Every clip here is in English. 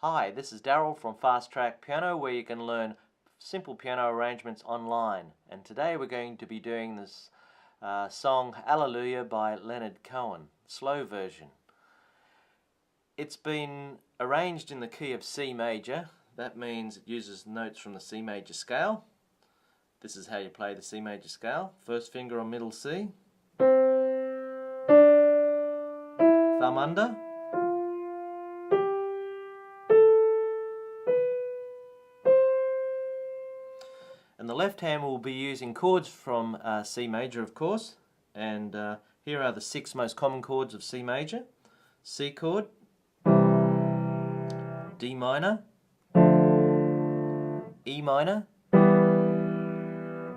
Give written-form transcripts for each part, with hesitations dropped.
Hi, this is Daryl from Fast Track Piano, where you can learn simple piano arrangements online. And today we're going to be doing this song Hallelujah by Leonard Cohen, slow version. It's been arranged in the key of C major. That means it uses notes from the C major scale. This is how you play the C major scale. First finger on middle C, thumb under, and the left hand will be using chords from C major, of course, and here are the 6 most common chords of C major. C chord, D minor, E minor,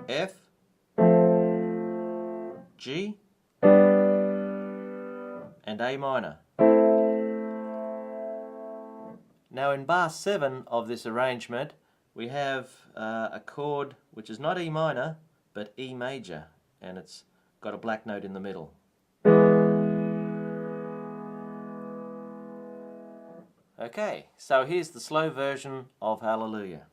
F, G, and A minor. Now in bar 7 of this arrangement we have a chord which is not E minor but E major, and it's got a black note in the middle. Okay, so here's the slow version of Hallelujah.